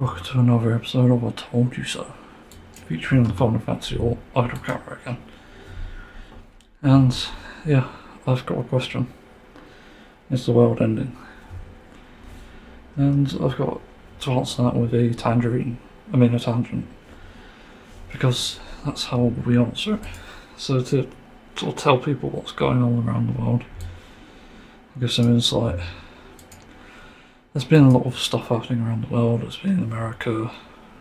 Welcome to another episode of I Told You So, featuring the Final Fantasy or Idol Camera again. And yeah, I've got a question. Is the world ending? And I've got to answer that with a tangent, because that's how we answer it. So to sort of tell people what's going on around the world, give some insight. There's been a lot of stuff happening around the world. There's been America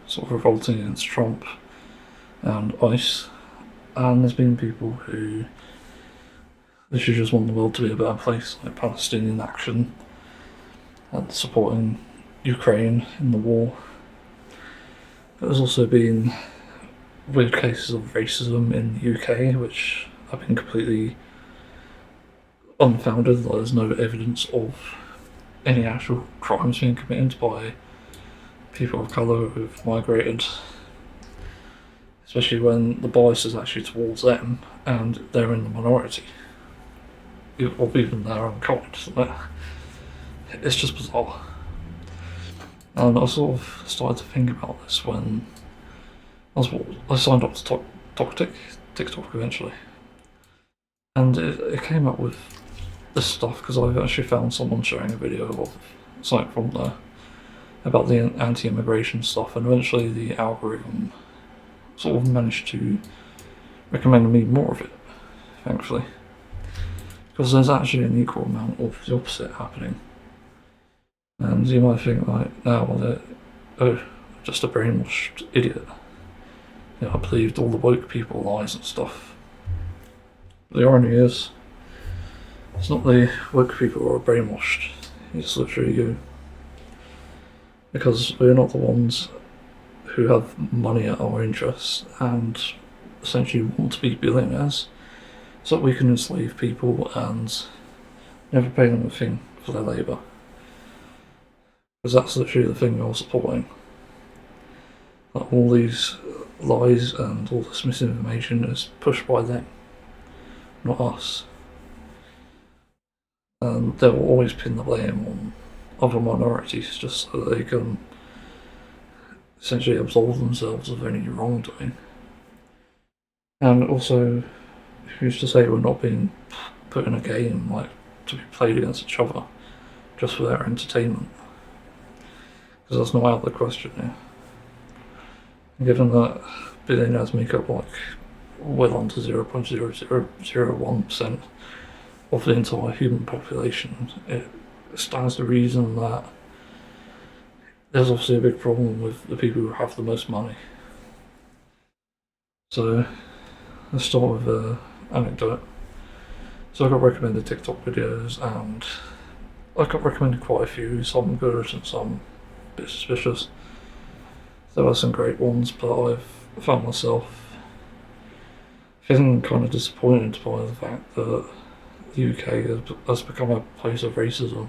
sort of revolting against Trump and ICE, and there's been people who literally just want the world to be a better place, like Palestinian Action and supporting Ukraine in the war. But there's also been weird cases of racism in the UK, which have been completely unfounded. Like, there's no evidence of any actual crimes being committed by people of colour who've migrated, especially when the bias is actually towards them and they're in the minority, or even their own kind. It's just bizarre. And I sort of started to think about this when I signed up to TikTok eventually, and it came up with this stuff because I've actually found someone sharing a video of something from there about the anti-immigration stuff, and eventually the algorithm sort of managed to recommend me more of it, thankfully, because there's actually an equal amount of the opposite happening. And you might think like, now, oh, just a brainwashed idiot. I believed all the woke people lies and stuff. The irony is, it's not the woke people who are brainwashed, it's literally you. Because we're not the ones who have money at our interests and essentially want to be billionaires, so that we can enslave people and never pay them a thing for their labour. Because that's literally the thing you're supporting. Like, all these lies and all this misinformation is pushed by them, not us. And they will always pin the blame on other minorities just so that they can essentially absolve themselves of any wrongdoing. And also, who's to say we're not being put in a game like to be played against each other just for their entertainment? Because that's not out of the question here. Given that billionaires make up like well under 0.0001% of the entire human population, it stands to reason that there's obviously a big problem with the people who have the most money. So let's start with an anecdote. So I got recommended TikTok videos, and I got recommended quite a few, some good and some a bit suspicious. There were some great ones, but I've found myself feeling kind of disappointed by the fact that the UK has become a place of racism.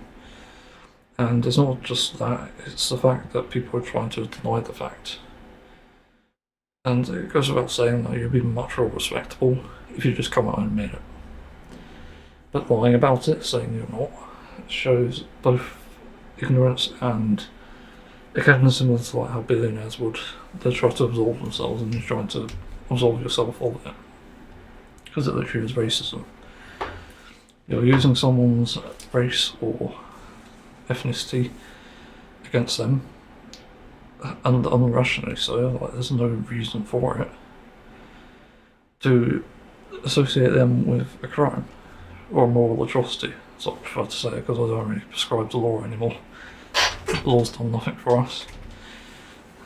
And it's not just that, it's the fact that people are trying to deny the fact. And it goes without saying that you'd be much more respectable if you just come out and admit it. But lying about it, saying you're not, shows both ignorance and, again, similar to like how billionaires would. They try to absolve themselves, and you're trying to absolve yourself of it. Because it literally is racism. You're using someone's race or ethnicity against them, and unrationally so. Like, there's no reason for it to associate them with a crime or a moral atrocity. So I prefer to say it because I don't really prescribe the law anymore. The law's done nothing for us,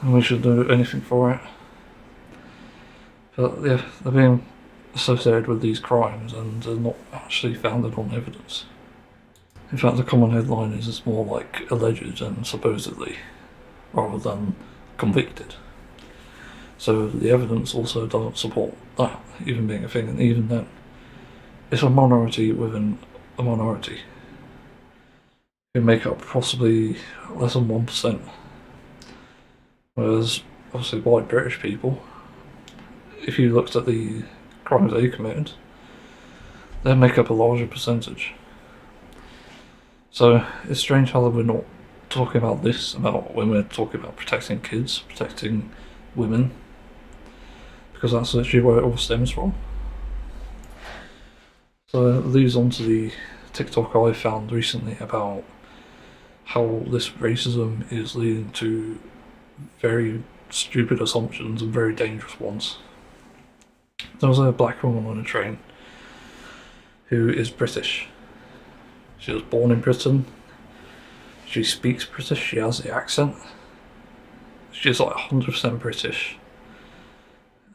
and we should do anything for it. But yeah, they're being associated with these crimes and they're not actually founded on evidence. In fact, the common headline is it's more like alleged and supposedly, rather than convicted. So the evidence also doesn't support that even being a thing, and even then, it's a minority within a minority who make up possibly less than 1%. Whereas, obviously, white British people, if you looked at the crimes they committed, they make up a larger percentage. So it's strange how we're not talking about this, about when we're talking about protecting kids, protecting women, because that's literally where it all stems from. So it leads on to the TikTok I found recently about how this racism is leading to very stupid assumptions and very dangerous ones. There was a black woman on a train who is British. She was born in Britain. She speaks British. She has the accent. She's like 100% British.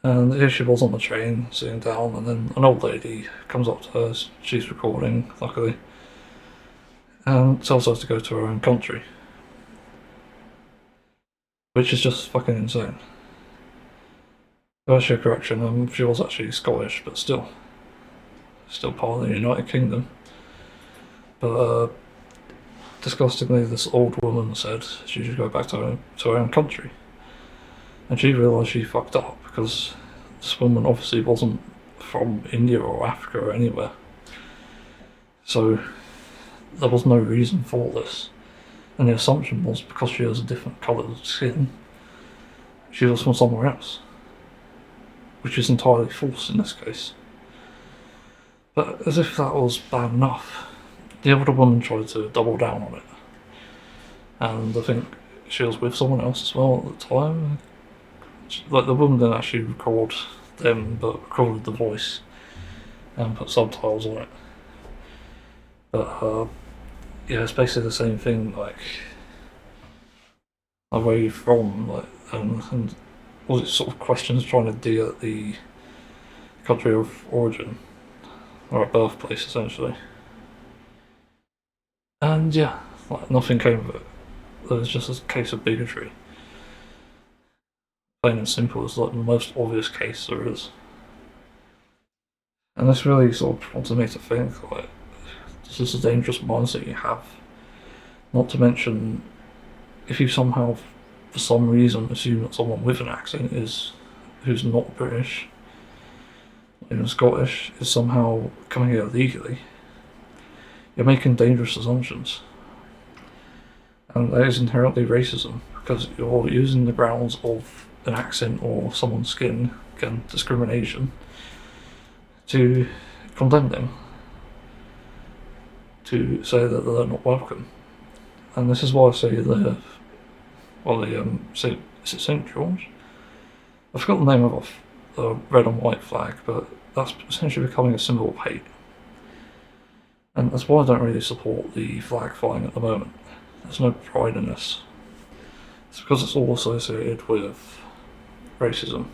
And here she was on the train, sitting down, and then an old lady comes up to her. She's recording, luckily, and tells her to go to her own country, which is just fucking insane. Actually, a correction. She was actually Scottish, but still part of the United Kingdom. But disgustingly, this old woman said she should go back to her own country, and she realised she fucked up because this woman obviously wasn't from India or Africa or anywhere. So there was no reason for this, and the assumption was because she has a different coloured skin, she was from somewhere else, which is entirely false in this case. But as if that was bad enough, the older woman tried to double down on it, and I think she was with someone else as well at the time. Like, the woman didn't actually record them, but recorded the voice and put subtitles on it. But yeah, it's basically the same thing. Like, where are you from? Like, and was it sort of questions trying to dig at the country of origin or a birthplace, essentially. And yeah, like, nothing came of it. It was just a case of bigotry. Plain and simple, is like the most obvious case there is. And this really sort of prompted me to think, like, this is a dangerous mindset you have. Not to mention, if you somehow, for some reason, assume that someone with an accent who's not British, even Scottish, is somehow coming here illegally, you're making dangerous assumptions. And that is inherently racism, because you're using the grounds of an accent or someone's skin, again, discrimination, to condemn them, to say that they're not welcome. And this is why I say say, is it St. George? I forgot the name of the red and white flag, but that's essentially becoming a symbol of hate. And that's why I don't really support the flag flying at the moment. There's no pride in this. It's because it's all associated with racism.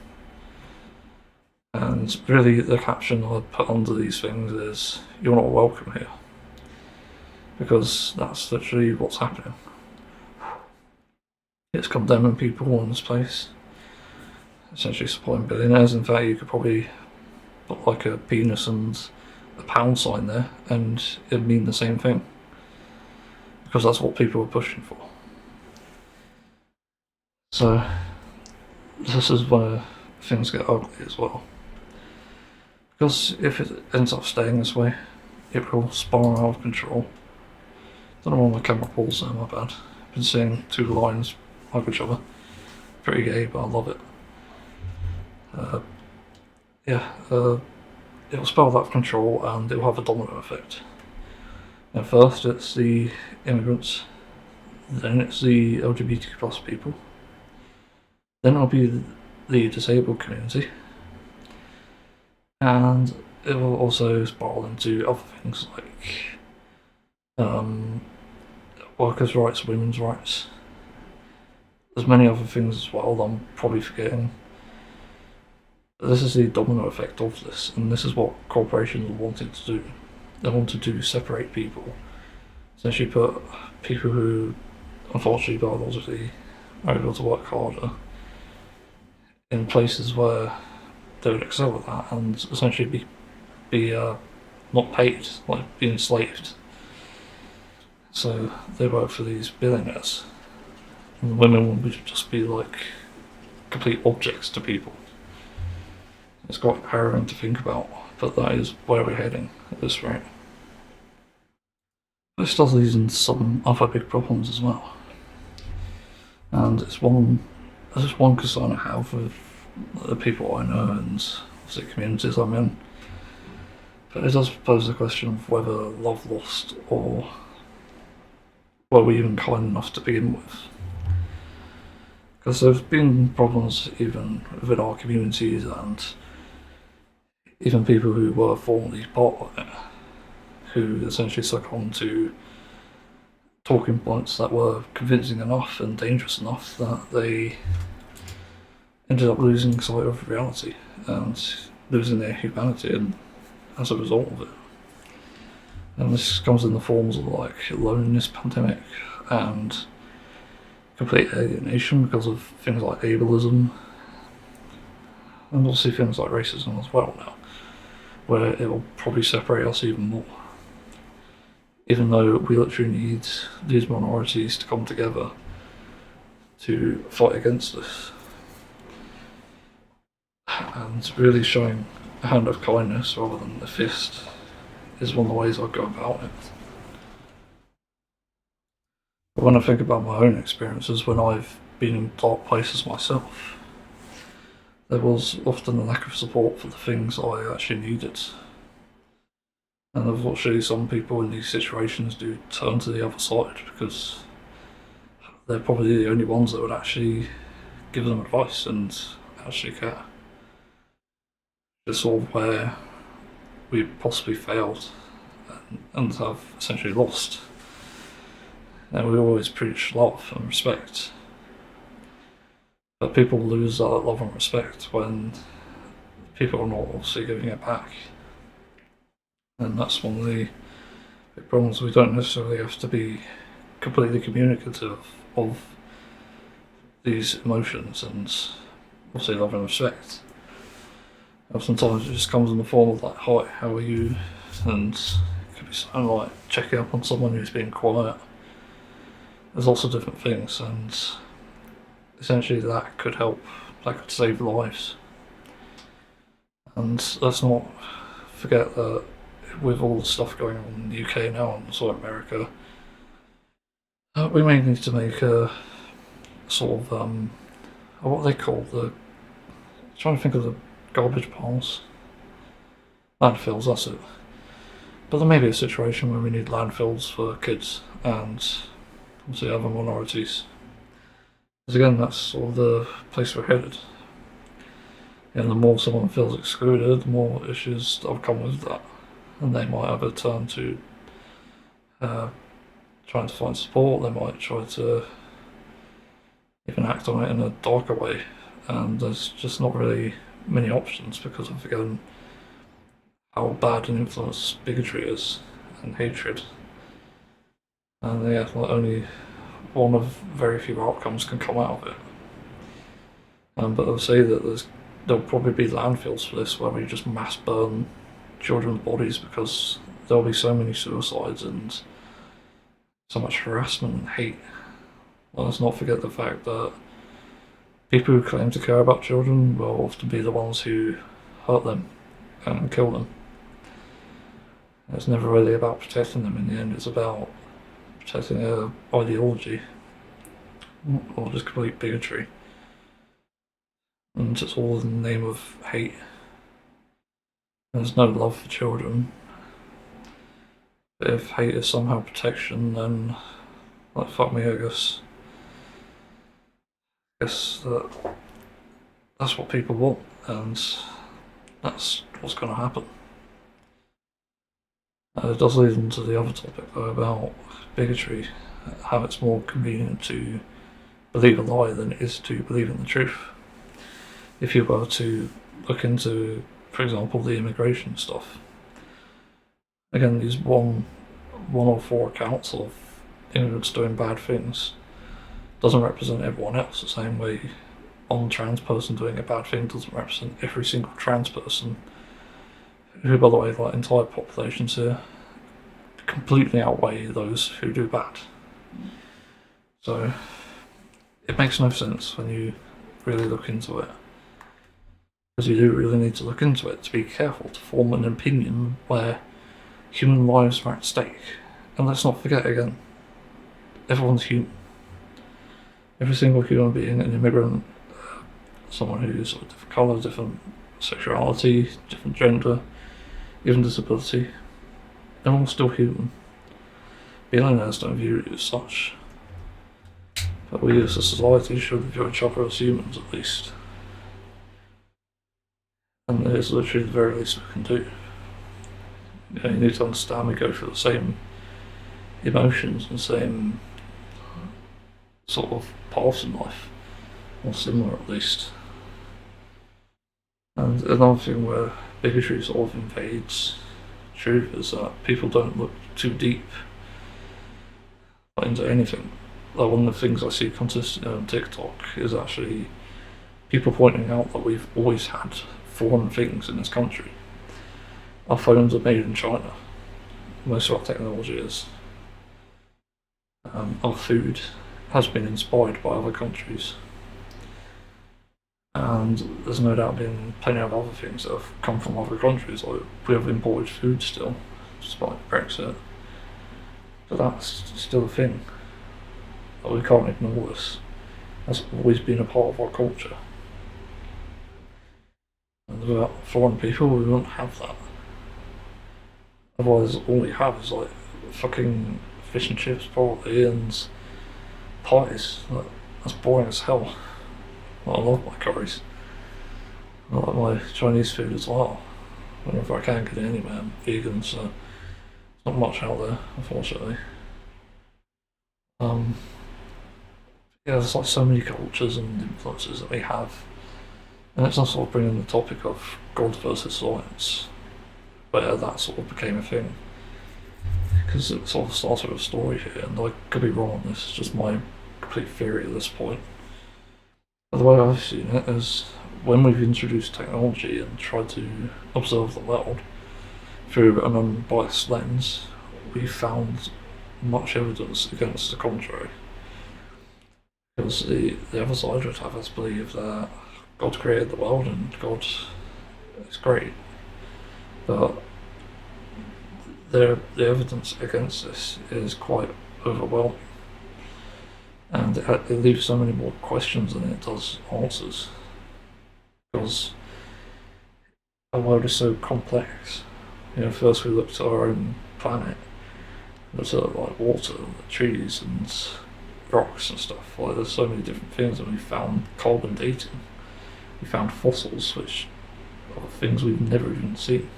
And really, the caption I'd put under these things is, "You're not welcome here." Because that's literally what's happening. It's condemning people in this place, essentially supporting billionaires. In fact, you could probably put like a penis and a pound sign there, and it'd mean the same thing. Because that's what people are pushing for. So, this is where things get ugly as well. Because if it ends up staying this way, it will spiral out of control. Don't know why my camera pulls there, my bad. I've been seeing two lines like each other. Pretty gay, but I love it. It'll spiral out of control and it'll have a domino effect. At first it's the immigrants, then it's the LGBTQ plus people, then it'll be the disabled community, and it will also spiral into other things like workers' rights, women's rights. There's many other things as well that I'm probably forgetting. But this is the domino effect of this, and this is what corporations are wanting to do. They wanted to separate people. Essentially put people who, unfortunately, biologically are able to work harder in places where they would excel at that and essentially be not paid, like being enslaved. So they work for these billionaires. And women would just be like complete objects to people. It's quite harrowing to think about, but that is where we're heading at this rate. This does lead into some other big problems as well. And it's one concern I have with the people I know and the communities I'm in. But it does pose the question of whether love lost or were we even kind enough to begin with. Because there's been problems even within our communities and even people who were formerly part of it, who essentially succumbed to talking points that were convincing enough and dangerous enough that they ended up losing sight of reality and losing their humanity, and as a result of it. And this comes in the forms of like loneliness pandemic and complete alienation because of things like ableism and also things like racism as well now, where it will probably separate us even more. Even though we literally need these minorities to come together to fight against this. And really showing a hand of kindness rather than the fist is one of the ways I go about it. But when I think about my own experiences when I've been in dark places myself, there was often a lack of support for the things I actually needed. And unfortunately, some people in these situations do turn to the other side because they're probably the only ones that would actually give them advice and actually care. It's sort of where we possibly failed and have essentially lost. And we always preach love and respect, but people lose that love and respect when people are not obviously giving it back. And that's one of the big problems. We don't necessarily have to be completely communicative of these emotions and obviously love and respect. And sometimes it just comes in the form of like, hi, how are you? And it could be something like checking up on someone who's being quiet. There's lots of different things, and essentially that could help, that could save lives. And let's not forget that with all the stuff going on in the UK now and sort of America, we may need to make a sort of what they call the, I'm trying to think of the garbage piles, landfills. That's it. But there may be a situation where we need landfills for kids and obviously other minorities. Because again, that's sort of the place we're headed. And the more someone feels excluded, the more issues that will come with that. And they might either turn to trying to find support, they might try to even act on it in a darker way. And there's just not really many options because of, again, how bad an influence bigotry is and hatred. And yeah, like only one of very few outcomes can come out of it. But they'll say that there'll probably be landfills for this where we just mass burn children's bodies because there'll be so many suicides and so much harassment and hate. Well, let's not forget the fact that people who claim to care about children will often be the ones who hurt them and kill them. It's never really about protecting them in the end, it's about protecting their ideology or just complete bigotry. And it's all in the name of hate. There's no love for children. But if hate is somehow protection, then like fuck me, I guess. That's what people want, and that's what's going to happen. It does lead into the other topic though about bigotry, how it's more convenient to believe a lie than it is to believe in the truth. If you were to look into, for example, the immigration stuff, again, these one or four accounts of immigrants doing bad things doesn't represent everyone else the same way one trans person doing a bad thing doesn't represent every single trans person, who, by the way, like entire populations here completely outweigh those who do bad. So it makes no sense when you really look into it, because you do really need to look into it to be careful to form an opinion where human lives are at stake. And let's not forget again, everyone's human. Every single human being, an immigrant, someone who's of different colour, different sexuality, different gender, even disability, they're all still human. Billionaires don't view it as such, but we as a society should view each other as humans at least. And it is literally the very least we can do. You need to understand we go through the same emotions and same sort of paths in life, or similar at least. And another thing where bigotry sort of invades truth is that people don't look too deep into anything. Like one of the things I see consistently on TikTok is actually people pointing out that we've always had foreign things in this country. Our phones are made in China. Most of our technology is. Our food has been inspired by other countries. And there's no doubt been plenty of other things that have come from other countries. Like we have imported food still, despite Brexit. But that's still a thing. Like we can't ignore this. That's always been a part of our culture. And without foreign people, we wouldn't have that. Otherwise, all we have is like fucking fish and chips, probably, and pies. Like, that's boring as hell. Like, I love my curries. I like my Chinese food as well. Whenever I can get it anyway, I'm vegan, so there's not much out there, unfortunately. Yeah, there's like so many cultures and influences that we have. And it's also bringing the topic of God versus science, where that sort of became a thing. Because it sort of started with a story here, and I could be wrong on this, it's just my complete theory at this point. But the way I've seen it is when we've introduced technology and tried to observe the world through an unbiased lens, we found much evidence against the contrary. Because the other side would have us believe that God created the world and God is great. But the evidence against this is quite overwhelming. And it leaves so many more questions than it does answers. Because our world is so complex. First we looked at our own planet, looked at like water and the trees and rocks and stuff. Like there's so many different things, and we found carbon dating. We found fossils, which are things we've never even seen.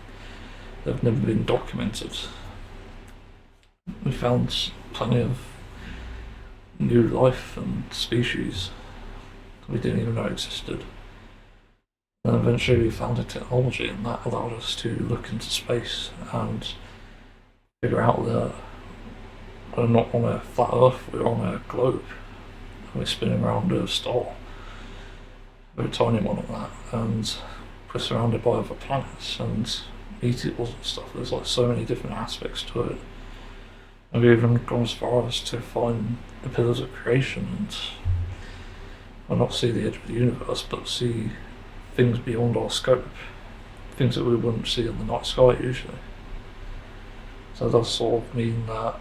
They've never been documented. We found plenty of new life and species we didn't even know existed. And eventually we found a technology, and that allowed us to look into space and figure out that we're not on a flat Earth, we're on a globe. We're spinning around a star. We're a tiny one at that, and we're surrounded by other planets and meteors and stuff. There's like so many different aspects to it. And we've even gone as far as to find the pillars of creation and well, not see the edge of the universe, but see things beyond our scope, things that we wouldn't see in the night sky usually. So it does sort of mean that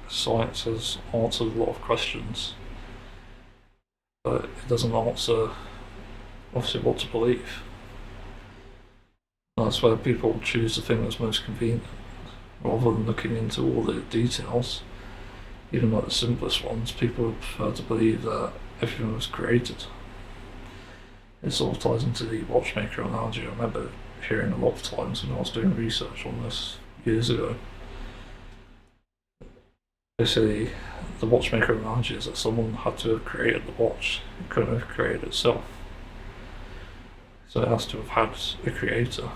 science has answered a lot of questions, but it doesn't answer obviously what to believe. And that's where people choose the thing that's most convenient, rather than looking into all the details. Even like the simplest ones, people would prefer to believe that everything was created. It sort of ties into the watchmaker analogy. I remember hearing a lot of times when I was doing research on this years ago. Basically, the watchmaker analogy is that someone had to have created the watch, it couldn't have created itself. So it has to have had a creator.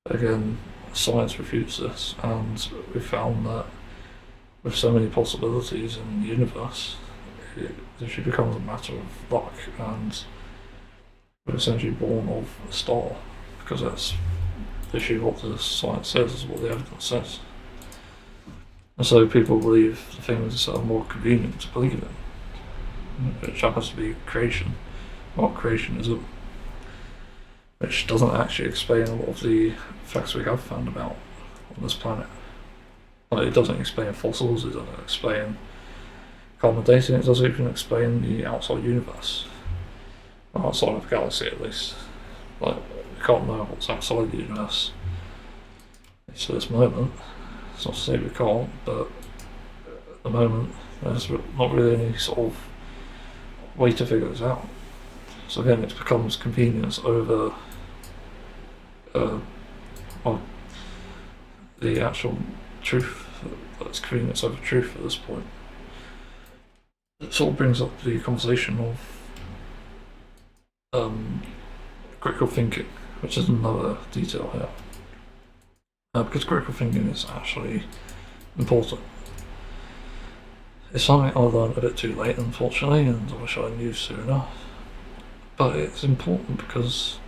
But again, science refutes this, and we found that with so many possibilities in the universe, it literally becomes a matter of luck, and we're essentially born of a star, because that's literally what the science says, is what the evidence says. And so people believe the things that are more convenient to believe in, which happens to be creation, not creationism, which doesn't actually explain a lot of the facts we have found about on this planet. Like, it doesn't explain fossils, it doesn't explain carbon dating, it doesn't even explain the outside universe, or outside of the galaxy at least. Like, we can't know what's outside the universe to this moment. It's not to say we can't, but at the moment there's not really any sort of way to figure this out. So again, it becomes convenience over well, the actual truth. It's convenience over truth at this point. It sort of brings up the conversation of critical thinking, which is another detail here. Because critical thinking is actually important. It's something I learned a bit too late, unfortunately, and I wish I knew sooner. But it's important because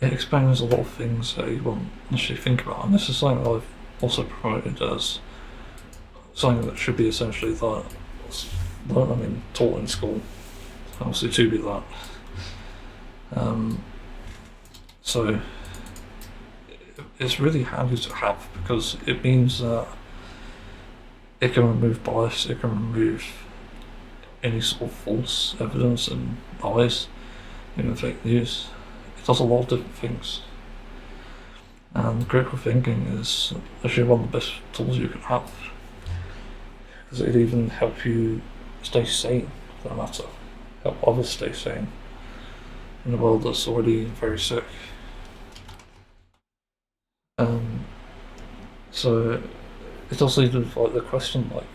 it explains a lot of things that you won't initially think about, and this is something I've also promoted as something that should be essentially learned, taught in school, obviously to be learned. So it's really handy to have because it means that it can remove bias, it can remove any sort of false evidence and lies, even fake news. It does a lot of different things. And critical thinking is actually one of the best tools you can have. Because it even help you stay sane, for that matter. Help others stay sane in a world that's already very sick. So it does lead with like the question, like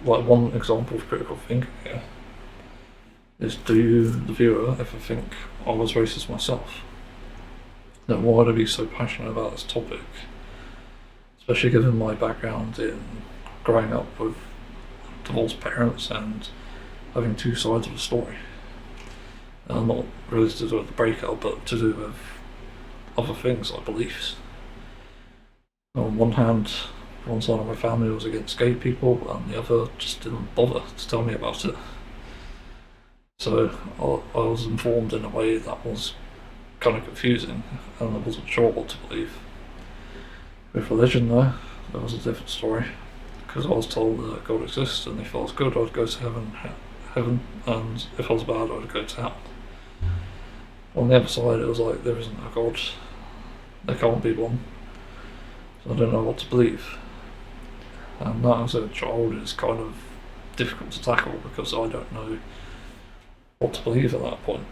one example of critical thinking here is: do you, the viewer, ever think I was racist myself? Now, why would I be so passionate about this topic? Especially given my background in growing up with divorced parents and having two sides of the story. Not really to do with the breakup, but to do with other things like beliefs. On one hand, one side of my family was against gay people, and the other just didn't bother to tell me about it. So I was informed in a way that was kind of confusing, and I wasn't sure what to believe. With religion, though, that was a different story, because I was told that God exists, and if I was good, I'd go to heaven, and if I was bad, I'd go to hell. On the other side, it was like, there isn't a God, there can't be one, so I don't know what to believe. And that, as a child, is kind of difficult to tackle because I don't know what to believe at that point.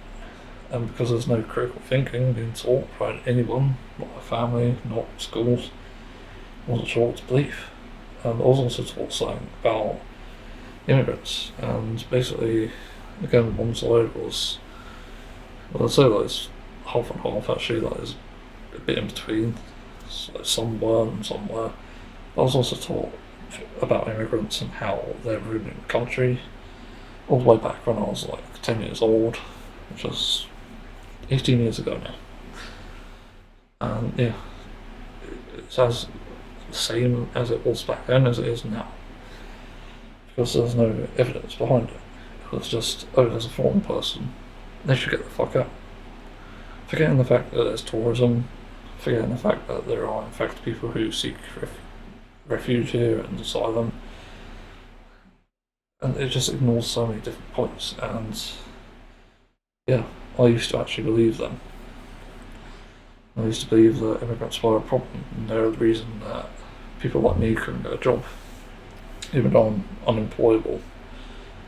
And because there's no critical thinking being taught by anyone, not my family, not schools, I wasn't sure what to believe. And I was also taught something about immigrants, and basically, again, one side was, well, I'd say like it's half and half actually, like there's a bit in between, so some were and some were. I was also taught about immigrants and how they're ruining the country, all the way back when I was like 10 years old, which was 18 years ago now. And yeah, it's as the same as it was back then as it is now. Because there's no evidence behind it. It was just, oh, there's a foreign person, they should get the fuck out. Forgetting the fact that there's tourism, forgetting the fact that there are in fact people who seek refuge here and asylum. And it just ignores so many different points, and yeah, I used to actually believe them. I used to believe that immigrants were a problem, and they're the reason that people like me couldn't get a job, even though I'm unemployable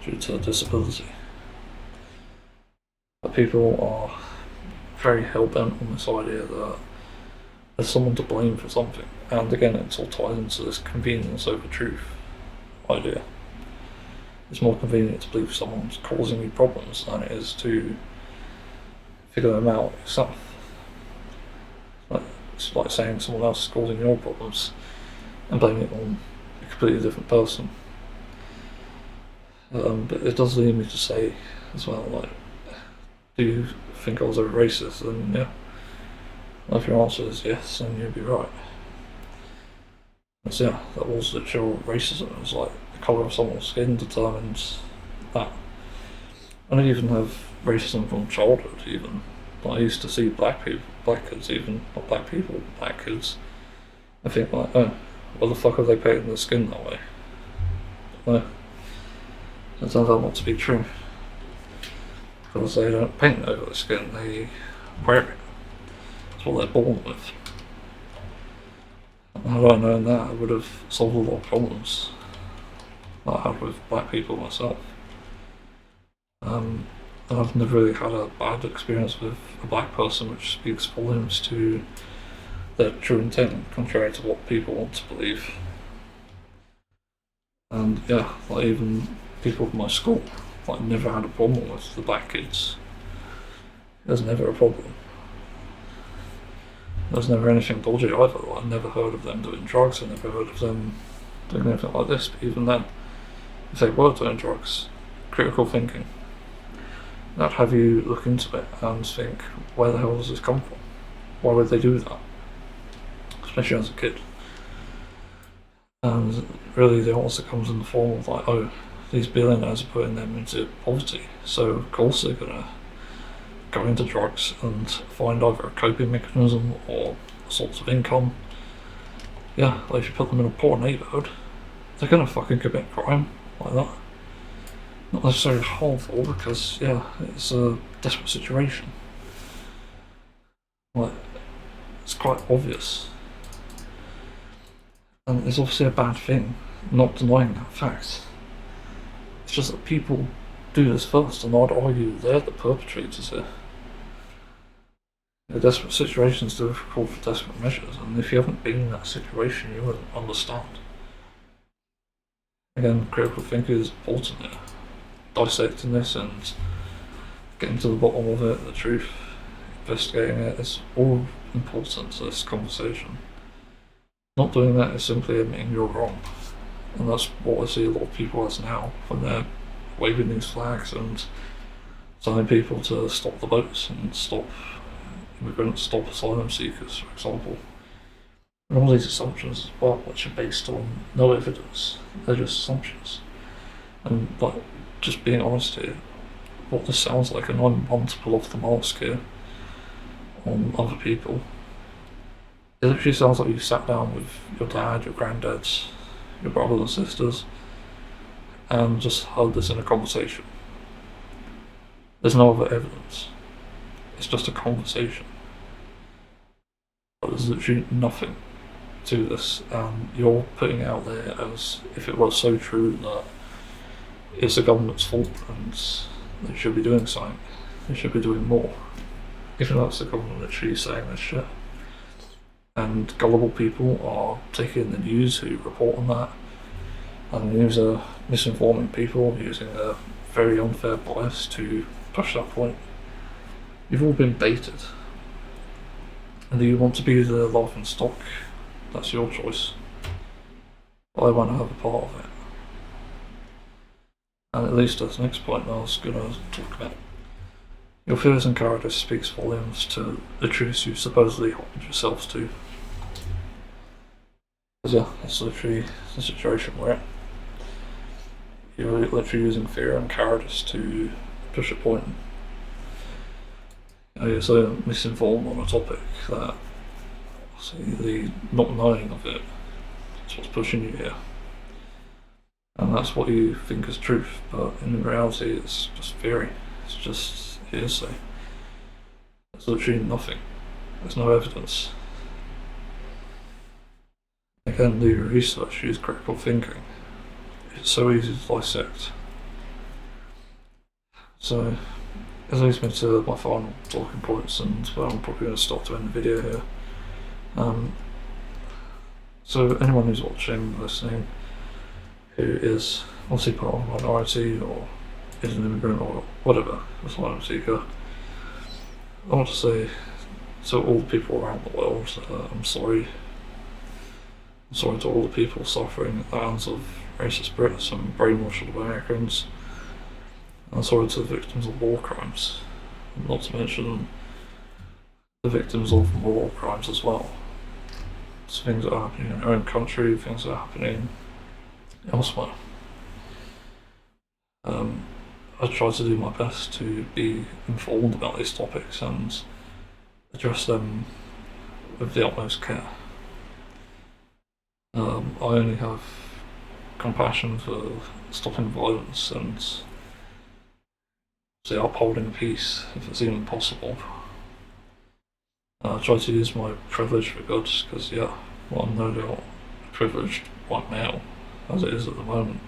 due to disability. But people are very hell-bent on this idea that there's someone to blame for something, and again, it all ties into this convenience over truth idea. It's more convenient to believe someone's causing you problems than it is to figure them out yourself. It's like saying someone else is causing your problems and blaming it on a completely different person. But it does lead me to say as well, like, do you think I was ever racist? And yeah, if your answer is yes, then you'd be right. So yeah, that was literal racism. It was like the colour of someone's skin determines that. And I even have racism from childhood even. Like, I used to see black kids even, not black kids, and think like, oh, why the fuck are they painting their skin that way? No, it turns out not to be true. Because they don't paint over the skin, they wear it. It's what they're born with. And had I known that, I would have solved a lot of problems that I had with black people myself. And I've never really had a bad experience with a black person, which speaks volumes to their true intent, contrary to what people want to believe. And yeah, like even people from my school, like never had a problem with the black kids. There's never a problem. There's never anything dodgy either. Like, I never heard of them doing drugs, I never heard of them doing anything like this, but even then, if they were doing drugs, critical thinking, that'd have you look into it and think, where the hell does this come from? Why would they do that? Especially as a kid. And really the answer comes in the form of like, oh, these billionaires are putting them into poverty, so of course they're gonna go into drugs and find either a coping mechanism or a source of income. Yeah, like if you put them in a poor neighbourhood, they're gonna fucking commit crime like that. Not necessarily harmful, because yeah, it's a desperate situation. Like, it's quite obvious. And it's obviously a bad thing, not denying that fact. It's just that people do this first, and I'd argue they're the perpetrators here. The desperate situations do call for desperate measures, and if you haven't been in that situation, you wouldn't understand. Again, critical thinking is important here. Dissecting this and getting to the bottom of it, the truth, investigating it, is all important to this conversation. Not doing that is simply admitting you're wrong. And that's what I see a lot of people as now, when they're waving these flags and telling people to stop the boats and stop immigrants, stop asylum seekers, for example. And all these assumptions as well, which are based on no evidence, they're just assumptions. And like, just being honest here, what this sounds like, and I'm one to pull off the mask here on other people, it literally sounds like you sat down with your dad, your granddads, your brothers and sisters, and just held this in a conversation. There's no other evidence. It's just a conversation. But there's literally nothing to this, and you're putting it out there as if it was so true that it's the government's fault and they should be doing something. They should be doing more. Even though it's the government literally saying this shit. And gullible people are taking the news who report on that, and the news are misinforming people using a very unfair bias to push that point. You've all been baited. And do you want to be the laughing stock? That's your choice. I want to have a part of it. And at least as the next point I was going to talk about, your fears and cowardice speaks volumes to the truths you supposedly hold yourselves to. Because yeah, that's literally the situation we're in. You're literally using fear and cowardice to push a point. You're so misinformed on a topic that, see, the not knowing of it is what's pushing you here. And that's what you think is truth, but in reality it's just theory. It's just hearsay. There's literally nothing. There's no evidence. Again, do your research, use critical thinking. It's so easy to dissect. So, this leads me to my final talking points, and well, I'm probably going to start to end the video here. So anyone who's watching, listening, who is obviously part of a minority or is an immigrant or whatever, asylum seeker, I want to say to all the people around the world, I'm sorry. I'm sorry to all the people suffering at the hands of racist Brits and brainwashed Americans. I'm sorry to the victims of war crimes, not to mention the victims of moral crimes as well. It's things that are happening in our own country, things that are happening elsewhere. I try to do my best to be informed about these topics and address them with the utmost care. I only have compassion for stopping violence and say upholding peace if it's even possible. I try to use my privilege for good because, yeah, well, I'm no doubt a privileged white male as it is at the moment.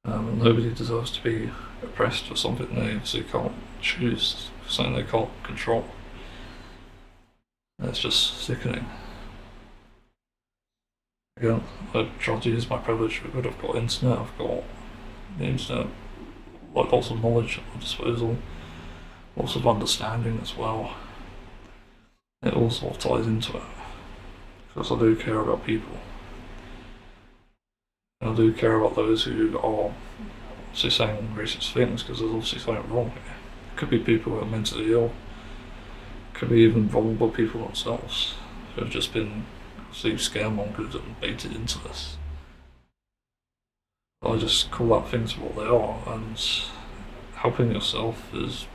Nobody deserves to be oppressed for something they obviously can't choose, for something they can't control. It's just sickening. Again, I try to use my privilege for good. I've got internet, I've got the internet, like lots of knowledge at my disposal, lots of understanding as well. It all sort of ties into it, because I do care about people. And I do care about those who are obviously saying racist things, because there's obviously something wrong here. It could be people who are mentally ill, it could be even vulnerable people themselves, who have just been scaremongered and baited into this. I just call out things for what they are, and helping yourself is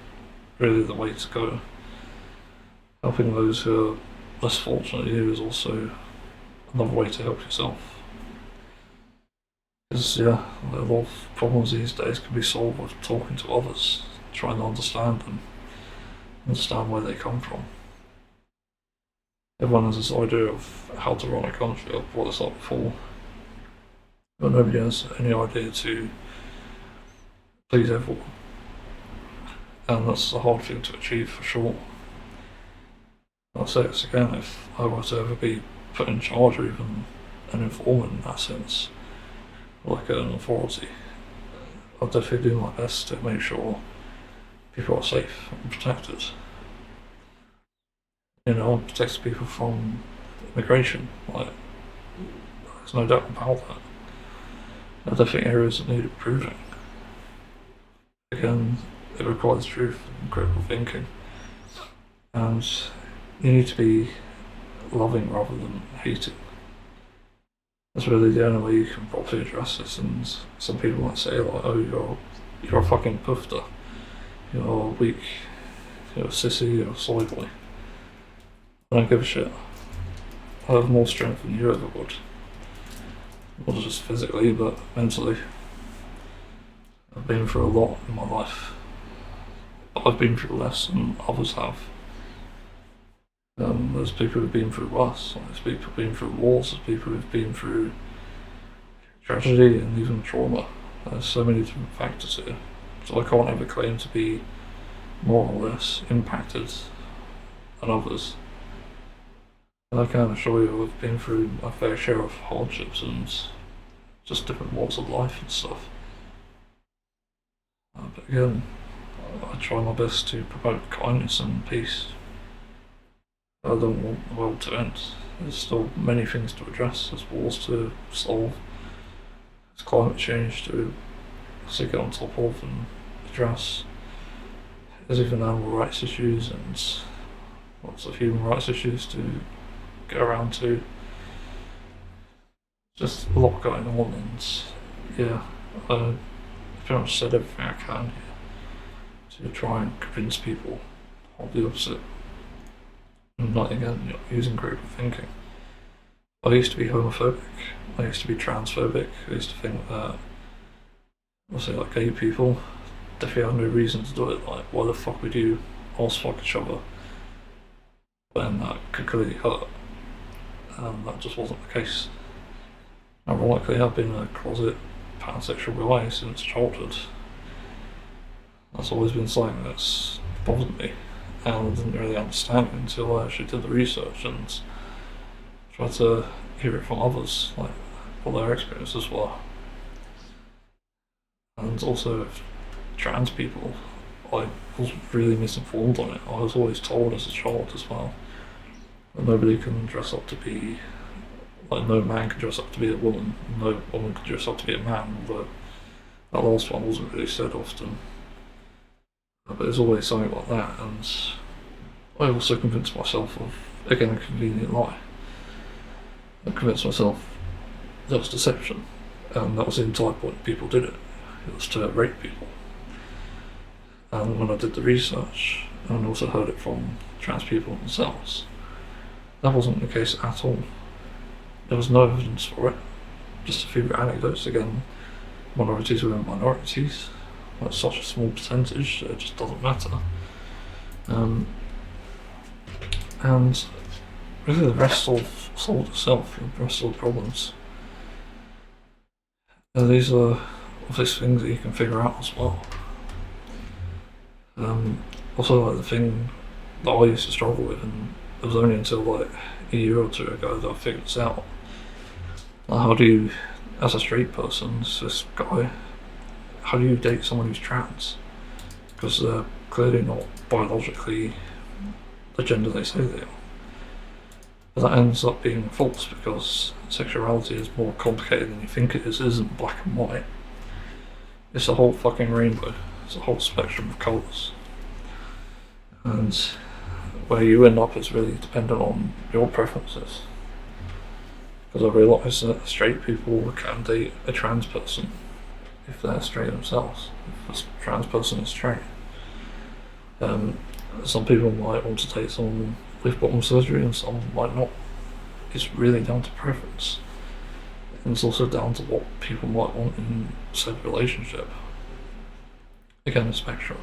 really the way to go. Helping those who are less fortunate than you is also another way to help yourself. Because, yeah, a lot of problems these days can be solved with talking to others, trying to understand them, understand where they come from. Everyone has this idea of how to run a country, or what it's like before, but nobody has any idea to please everyone. And that's a hard thing to achieve for sure. I'll say this again, if I were to ever be put in charge or even an informant in that sense, like an authority, I'll definitely do my best to make sure people are safe and protected. You know, protect people from immigration, like, there's no doubt about that. There are definitely areas that need improving. Again, it requires truth and critical thinking. And you need to be loving rather than hating. That's really the only way you can properly address this. And some people might say, like, oh, you're a fucking pufter, you're weak, you're a sissy, you're a soy boy. I don't give a shit. I have more strength than you ever would. Not just physically, but mentally. I've been through a lot in my life. But I've been through less than others have. There's people who've been through worse. There's people who've been through wars. There's people who've been through tragedy and even trauma. There's so many different factors here. So I can't ever claim to be more or less impacted than others. And I can assure you I've been through my fair share of hardships and just different walks of life and stuff. But again, I try my best to promote kindness and peace. I don't want the world to end. There's still many things to address. There's wars to solve. There's climate change to get on top of and address. There's even animal rights issues and lots of human rights issues to get around to. Just a lot going on, and yeah, I've pretty much said everything I can here to try and convince people of the opposite. And not again, using critical thinking. I used to be homophobic, I used to be transphobic, I used to think that, I'll say, like, gay people definitely have no reason to do it. Like, why the fuck would you ass fuck each other when that could clearly hurt? And that just wasn't the case. Ironically, I've been a closet pansexual guy since childhood. That's always been something that's bothered me, and I didn't really understand it until I actually did the research and tried to hear it from others, like what their experiences were. And also with trans people, I was really misinformed on it. I was always told as a child as well that nobody can dress up to be, like, no man can dress up to be a woman, no woman can dress up to be a man, although that last one wasn't really said often. But there's always something like that, and I also convinced myself of, again, a convenient lie. I convinced myself that was deception, and that was the entire point people did it. It was to rape people. And when I did the research, and also heard it from trans people themselves, that wasn't the case at all. There was no evidence for it. Just a few anecdotes again. minorities within minorities. That's such a small percentage that it just doesn't matter. And really the rest of solved itself, the rest of the problems. These are obvious things that you can figure out as well. Also, like the thing that I used to struggle with, and it was only until like a year or two ago that I figured this out. Like, how do you, as a straight person, this guy, how do you date someone who's trans? Because they're clearly not biologically the gender they say they are. But that ends up being false because sexuality is more complicated than you think it is. It isn't black and white. It's a whole fucking rainbow. It's a whole spectrum of colours. And where you end up is really dependent on your preferences. Because I realise that straight people can date a trans person if they're straight themselves, if a trans person is straight. Some people might want to date someone with bottom surgery and some might not. It's really down to preference. And it's also down to what people might want in said relationship. Again, a spectrum.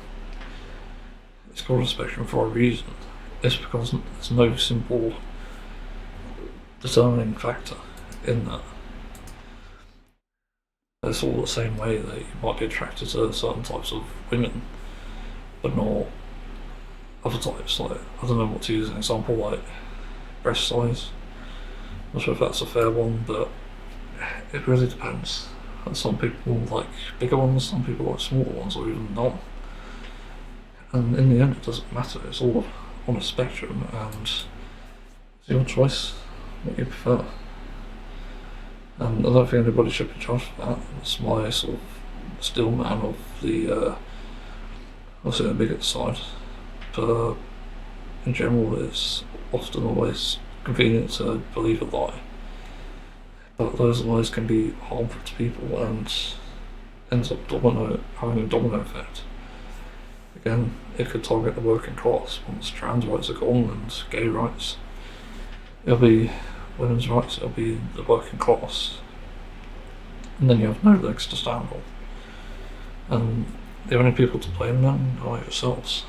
It's called a spectrum for a reason. It's because there's no simple determining factor in that. It's all the same way that you might be attracted to certain types of women, but not other types. Like, I don't know what to use an example, like breast size. I'm not sure if that's a fair one, but it really depends. And some people like bigger ones, some people like smaller ones, or even none. And in the end, it doesn't matter. It's all on a spectrum, and it's your choice what you prefer. And I don't think anybody should be judged for that. It's my sort of still man of the, I'll say the bigot side. But in general, it's often always convenient to believe a lie. But those lies can be harmful to people and ends up having a domino effect. Again, it could target the working class. Once trans rights are gone and gay rights, it'll be women's rights, it'll be the working class. And then you have no legs to stand on. And the only people to blame then are yourselves.